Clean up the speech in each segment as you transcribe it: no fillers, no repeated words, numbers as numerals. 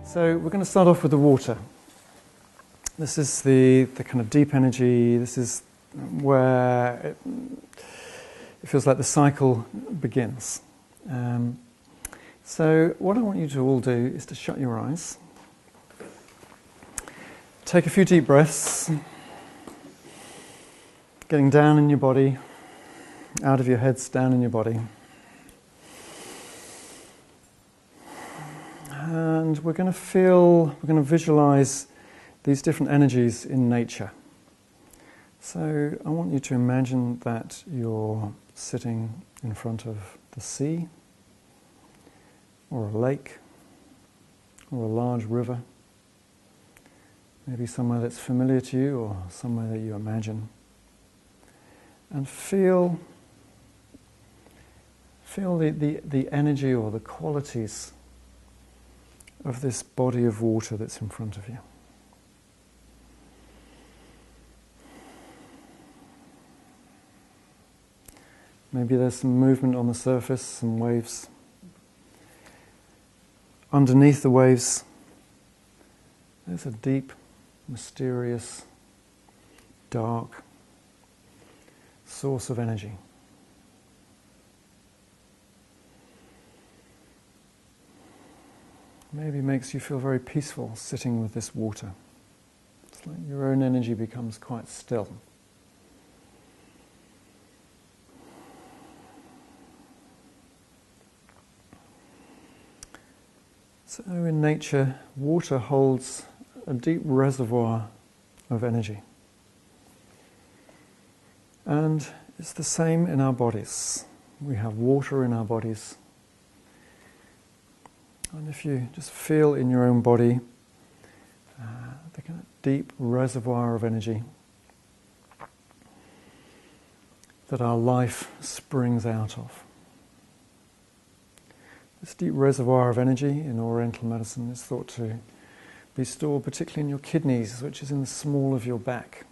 So we're going to start off with the water. This is the kind of deep energy. This is where it feels like the cycle begins. So what I want you to all do is to shut your eyes. Take a few deep breaths, getting down in your body, out of your heads, down in your body. And we're going to visualize these different energies in nature. So I want you to imagine that you're sitting in front of the sea, or a lake, or a large river, maybe somewhere that's familiar to you, or somewhere that you imagine. And feel the energy or the qualities of this body of water that's in front of you. Maybe there's some movement on the surface, some waves. Underneath the waves, there's a deep, mysterious, dark source of energy. Maybe makes you feel very peaceful sitting with this water. It's like your own energy becomes quite still. So in nature, water holds a deep reservoir of energy. And it's the same in our bodies. We have water in our bodies. And if you just feel in your own body the kind of deep reservoir of energy that our life springs out of. This deep reservoir of energy in Oriental medicine is thought to be stored particularly in your kidneys, which is in the small of your back.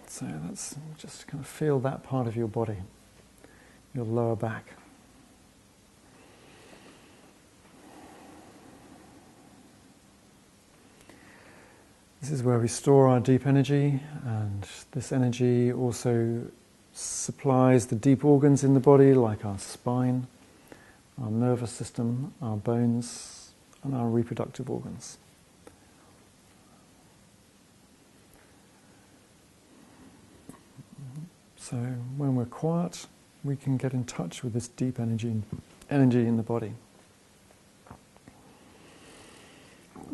So that's just kind of feel that part of your body, your lower back. This is where we store our deep energy, and this energy also supplies the deep organs in the body, like our spine, our nervous system, our bones, and our reproductive organs. So when we're quiet, we can get in touch with this deep energy in the body.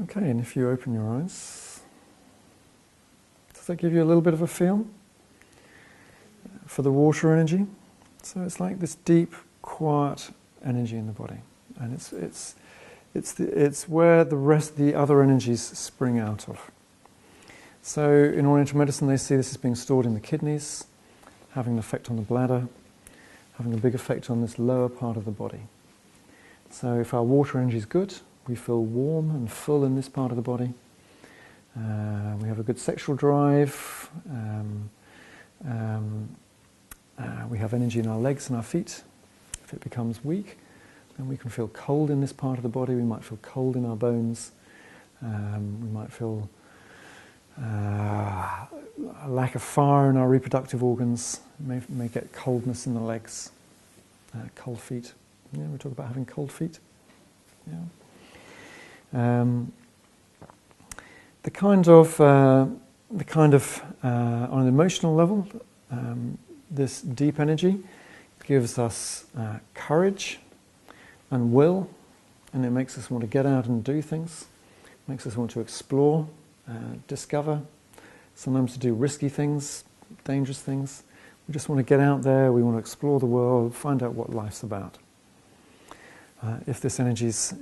Okay, and if you open your eyes, does that give you a little bit of a feel for the water energy? So it's like this deep, quiet energy in the body, and it's where the other energies spring out of. So in Oriental medicine, they see this as being stored in the kidneys, having an effect on the bladder, having a big effect on this lower part of the body. So if our water energy is good, we feel warm and full in this part of the body. We have a good sexual drive. We have energy in our legs and our feet. If it becomes weak, then we can feel cold in this part of the body. We might feel cold in our bones. We might feel a lack of fire in our reproductive organs. May get coldness in the legs, cold feet. Yeah, we talk about having cold feet. Yeah. The kind of on an emotional level, this deep energy gives us courage and will, and it makes us want to get out and do things, makes us want to explore, discover, sometimes to do risky things, dangerous things. We just want to get out there, we want to explore the world, find out what life's about. If this energy is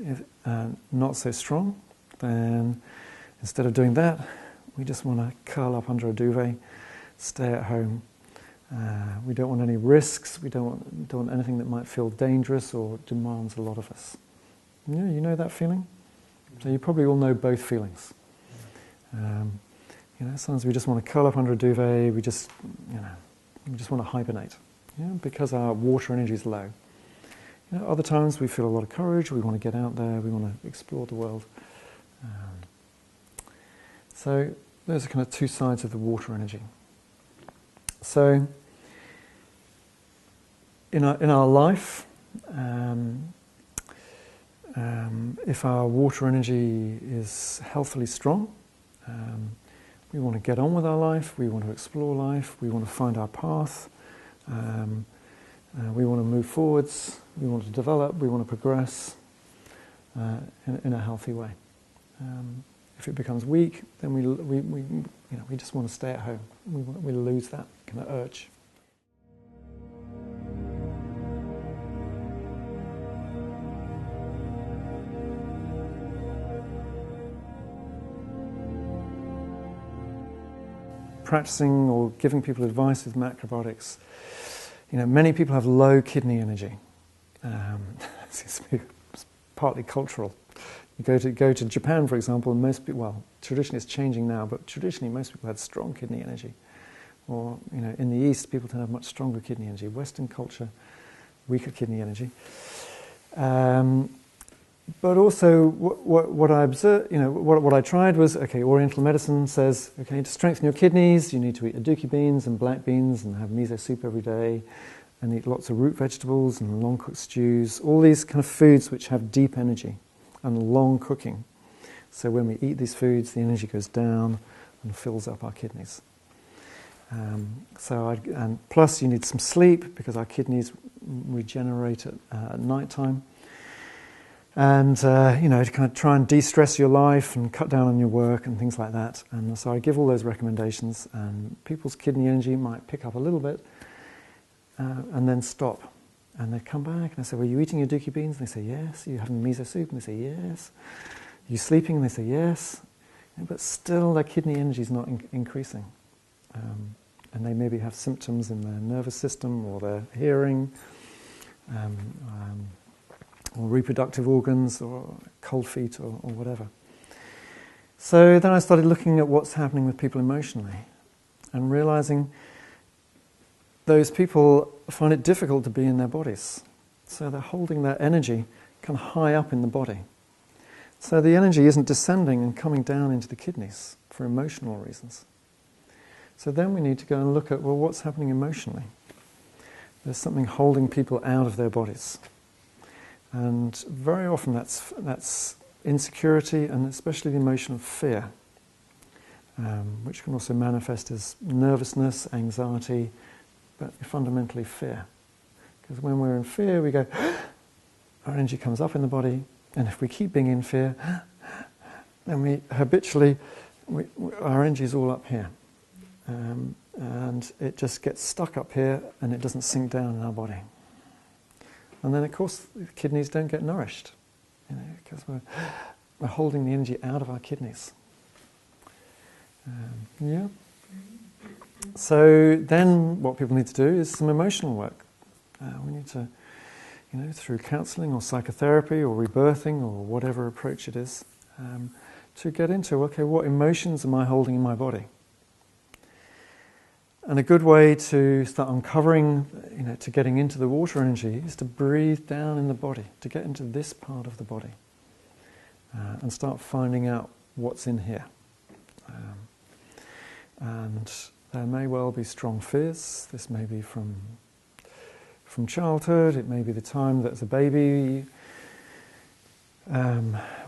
not so strong, then instead of doing that, we just want to curl up under a duvet, stay at home. We don't want any risks, we don't want anything that might feel dangerous or demands a lot of us. Yeah, you know that feeling? So you probably all know both feelings. Sometimes we just want to curl up under a duvet, we just want to hibernate, because our water energy is low. Other times we feel a lot of courage, we want to get out there, we want to explore the world. So those are kind of two sides of the water energy. So in our life, if our water energy is healthily strong, we want to get on with our life, we want to explore life, we want to find our path, we want to move forwards, we want to develop, we want to progress in a healthy way. If it becomes weak, then we just want to stay at home. We lose that kind of urge. Practicing or giving people advice with macrobiotics, many people have low kidney energy. It's partly cultural. You go to Japan, for example, and most people, well, traditionally it's changing now, but traditionally most people had strong kidney energy. Or, in the East, people tend to have much stronger kidney energy. Western culture, weaker kidney energy. But also, what I observed, what I tried was, Oriental medicine says, to strengthen your kidneys, you need to eat aduki beans and black beans and have miso soup every day, and eat lots of root vegetables and long-cooked stews, all these kind of foods which have deep energy and long cooking. So when we eat these foods, the energy goes down and fills up our kidneys. And plus you need some sleep because our kidneys regenerate at night time. And, to kind of try and de-stress your life and cut down on your work and things like that. And so I give all those recommendations, and people's kidney energy might pick up a little bit and then stop. And they come back and I say, well, are you eating your aduki beans? And they say, yes. Are you having miso soup? And they say, yes. Are you sleeping? And they say, yes. But still their kidney energy is not increasing. And they maybe have symptoms in their nervous system or their hearing, or reproductive organs, or cold feet, or whatever. So then I started looking at what's happening with people emotionally and realizing those people find it difficult to be in their bodies. So they're holding their energy kind of high up in the body. So the energy isn't descending and coming down into the kidneys for emotional reasons. So then we need to go and look at, well, what's happening emotionally? There's something holding people out of their bodies. And very often that's insecurity, and especially the emotion of fear, which can also manifest as nervousness, anxiety, but fundamentally fear. Because when we're in fear, we go, our energy comes up in the body, and if we keep being in fear, then we habitually, our energy is all up here. And it just gets stuck up here, and it doesn't sink down in our body. And then, of course, the kidneys don't get nourished, because we're holding the energy out of our kidneys. So then what people need to do is some emotional work. We need to, through counselling or psychotherapy or rebirthing or whatever approach it is, to get into, what emotions am I holding in my body? And a good way to start uncovering, to getting into the water energy is to breathe down in the body, to get into this part of the body, and start finding out what's in here. And there may well be strong fears. This may be from childhood. It may be the time that as a baby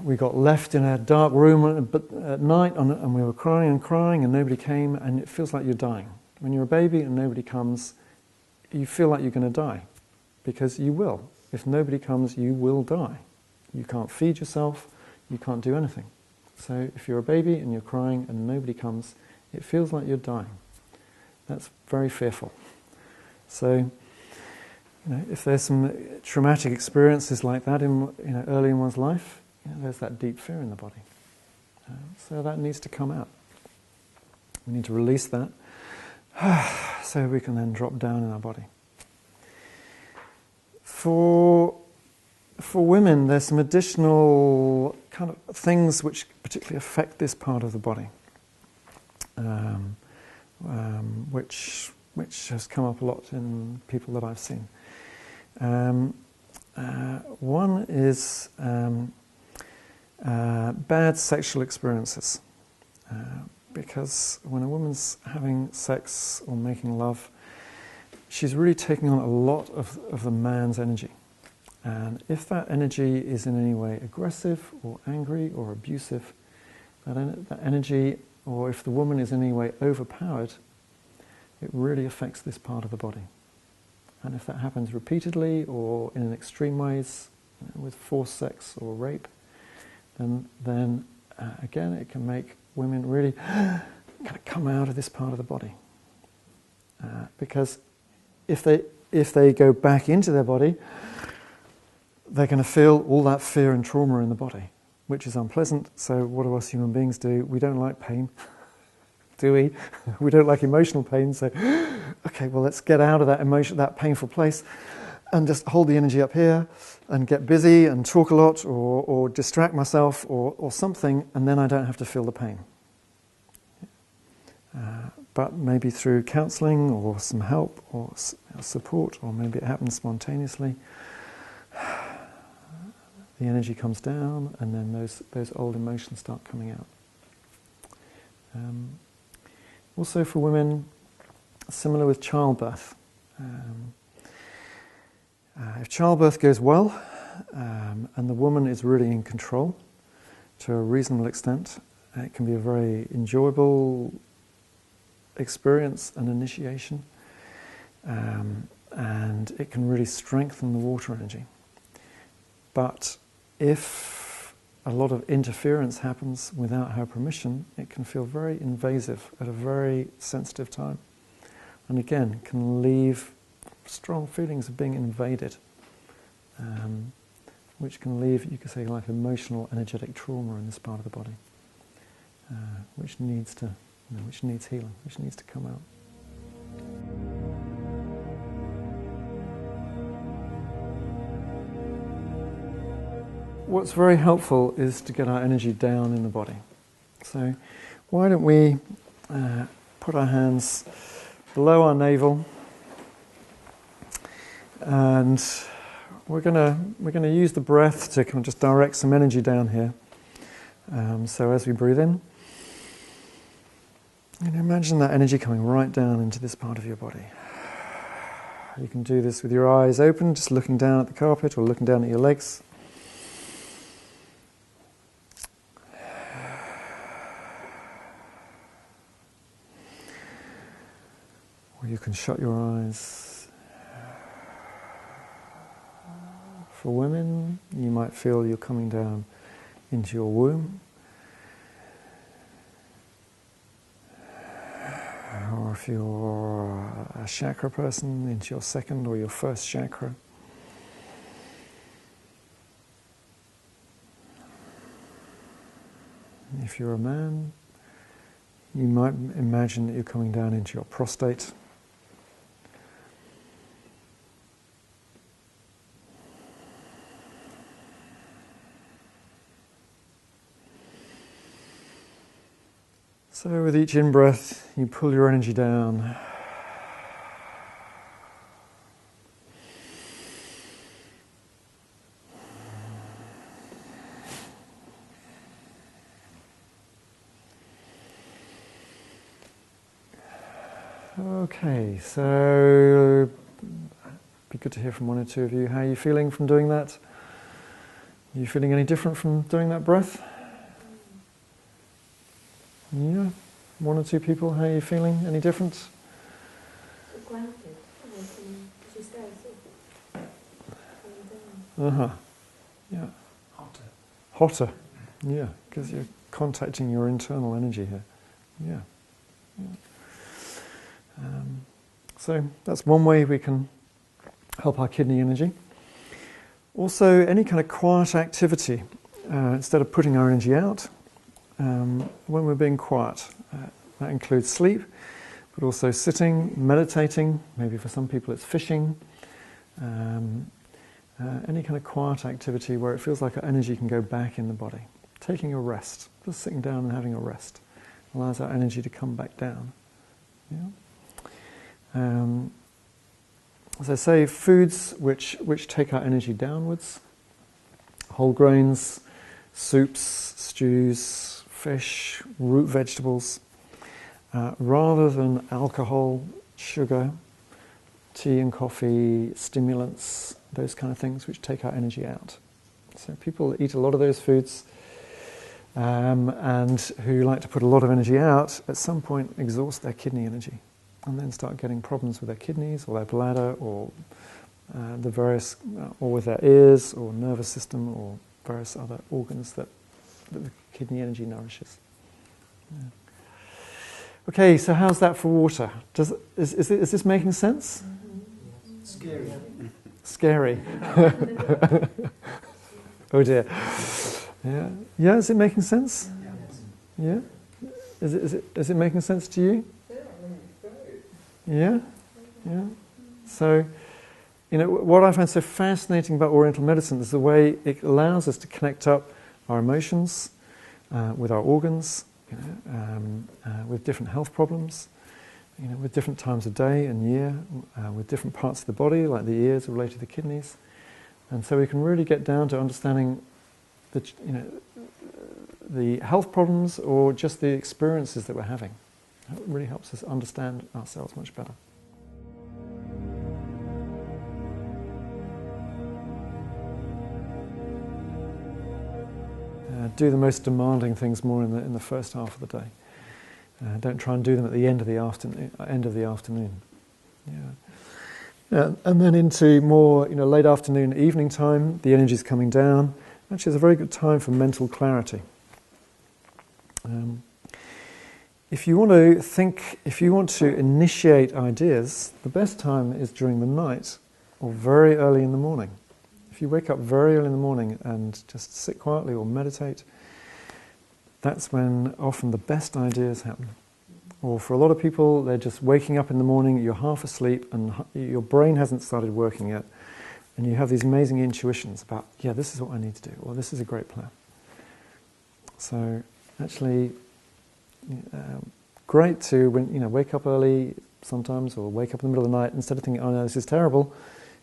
we got left in a dark room at night and we were crying and crying and nobody came, and it feels like you're dying. When you're a baby and nobody comes, you feel like you're going to die, because you will. If nobody comes, you will die. You can't feed yourself, you can't do anything. So if you're a baby and you're crying and nobody comes, it feels like you're dying. That's very fearful. So, if there's some traumatic experiences like that early in one's life, there's that deep fear in the body. So that needs to come out. We need to release that, so we can then drop down in our body. For women, there's some additional kind of things which particularly affect this part of the body, which has come up a lot in people that I've seen. One is bad sexual experiences. Because when a woman's having sex or making love, she's really taking on a lot of the man's energy. And if that energy is in any way aggressive or angry or abusive, that energy, or if the woman is in any way overpowered, it really affects this part of the body. And if that happens repeatedly or in extreme ways, with forced sex or rape, then again it can make women really kind of come out of this part of the body. Because if they go back into their body, they're going to feel all that fear and trauma in the body, which is unpleasant. So what do us human beings do? We don't like pain, do we? We don't like emotional pain. So, okay, well, let's get out of that emotion, that painful place, and just hold the energy up here and get busy and talk a lot or distract myself or something, and then I don't have to feel the pain. But maybe through counselling or some help or support, or maybe it happens spontaneously, the energy comes down, and then those old emotions start coming out. Also for women, similar with childbirth. If childbirth goes well, and the woman is really in control to a reasonable extent, it can be a very enjoyable experience and initiation, and it can really strengthen the water energy. But if a lot of interference happens without her permission, it can feel very invasive at a very sensitive time, and again can leave strong feelings of being invaded, which can leave, you could say, like emotional, energetic trauma in this part of the body, which needs healing, which needs to come out. What's very helpful is to get our energy down in the body. So why don't we put our hands below our navel, and we're gonna use the breath to kind of just direct some energy down here. So as we breathe in, imagine that energy coming right down into this part of your body. You can do this with your eyes open, just looking down at the carpet or looking down at your legs. Or you can shut your eyes. For women, you might feel you're coming down into your womb. Or if you're a chakra person, into your second or your first chakra. If you're a man, you might imagine that you're coming down into your prostate. So with each in-breath, you pull your energy down. Okay, so it'd be good to hear from one or two of you. How are you feeling from doing that? Are you feeling any different from doing that breath? Yeah, one or two people, how are you feeling? Any different? Grounded. She's there, Uh-huh. Yeah. Hotter. Yeah, because you're contacting your internal energy here. Yeah. So that's one way we can help our kidney energy. Also, any kind of quiet activity, instead of putting our energy out, when we're being quiet. That includes sleep, but also sitting, meditating, maybe for some people it's fishing, any kind of quiet activity where it feels like our energy can go back in the body. Taking a rest, just sitting down and having a rest, allows our energy to come back down. Yeah? as I say, foods which take our energy downwards, whole grains, soups, stews, fish, root vegetables, rather than alcohol, sugar, tea and coffee, stimulants, those kind of things which take our energy out. So people eat a lot of those foods and who like to put a lot of energy out, at some point exhaust their kidney energy and then start getting problems with their kidneys or their bladder or the various, or with their ears or nervous system or various other organs that the kidney energy nourishes. Yeah. Okay, so how's that for water? Is this making sense? Scary. Scary. Oh dear. Yeah. Yeah. Is it making sense? Yeah. Is it making sense to you? Yeah. Yeah. So, what I find so fascinating about Oriental medicine is the way it allows us to connect up our emotions with our organs, with different health problems, with different times of day and year, with different parts of the body, like the ears are related to the kidneys. And so we can really get down to understanding the health problems or just the experiences that we're having. It really helps us understand ourselves much better. Do the most demanding things more in the first half of the day. Don't try and do them at the end of the afternoon. Yeah. And then into more, late afternoon, evening time, the energy's coming down. Actually, it's a very good time for mental clarity. If you want to initiate ideas, the best time is during the night or very early in the morning. If you wake up very early in the morning and just sit quietly or meditate, that's when often the best ideas happen. Or for a lot of people, they're just waking up in the morning, you're half asleep and your brain hasn't started working yet, and you have these amazing intuitions about, yeah, this is what I need to do, or this is a great plan. So actually, great to wake up early sometimes, or wake up in the middle of the night, instead of thinking, oh no, this is terrible,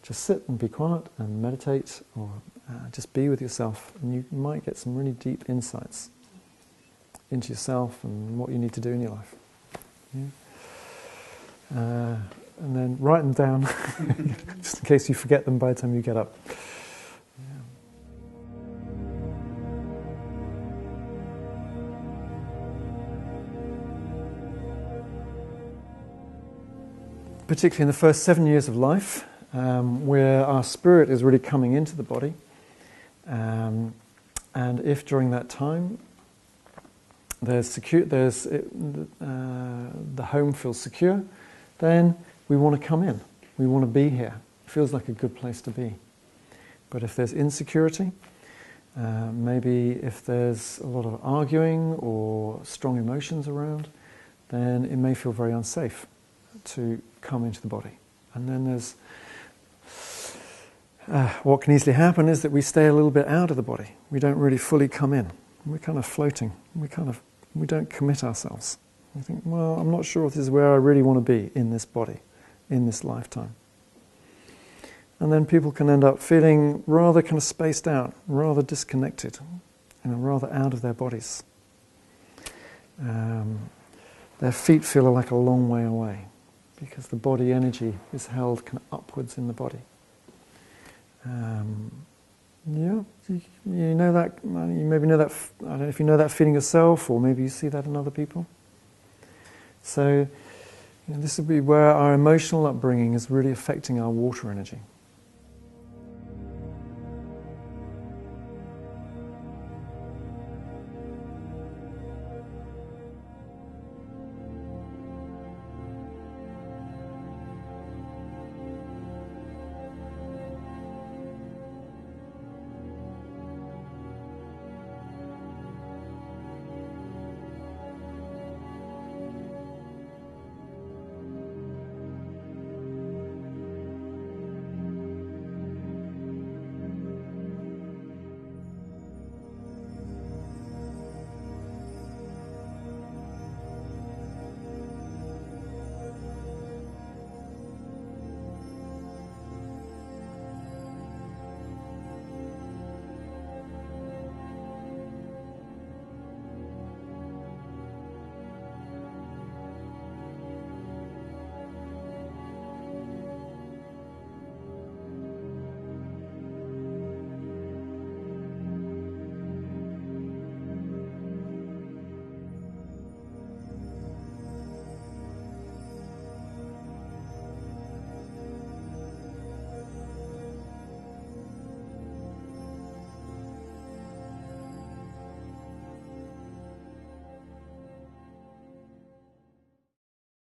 just sit and be quiet and meditate, or just be with yourself, and you might get some really deep insights into yourself and what you need to do in your life. Yeah. And then write them down, just in case you forget them by the time you get up. Yeah. Particularly in the first 7 years of life, where our spirit is really coming into the body, and if during that time the home feels secure, then we want to come in. We want to be here. It feels like a good place to be. But if there's insecurity, maybe if there's a lot of arguing or strong emotions around, then it may feel very unsafe to come into the body. And then there's what can easily happen is that we stay a little bit out of the body. We don't really fully come in. We're kind of floating. We don't commit ourselves. We think, well, I'm not sure if this is where I really want to be in this body, in this lifetime. And then people can end up feeling rather kind of spaced out, rather disconnected, rather out of their bodies. Their feet feel like a long way away because the body energy is held kind of upwards in the body. Yeah, you know that. You maybe know that. I don't know if you know that feeling yourself, or maybe you see that in other people. So, this would be where our emotional upbringing is really affecting our water energy.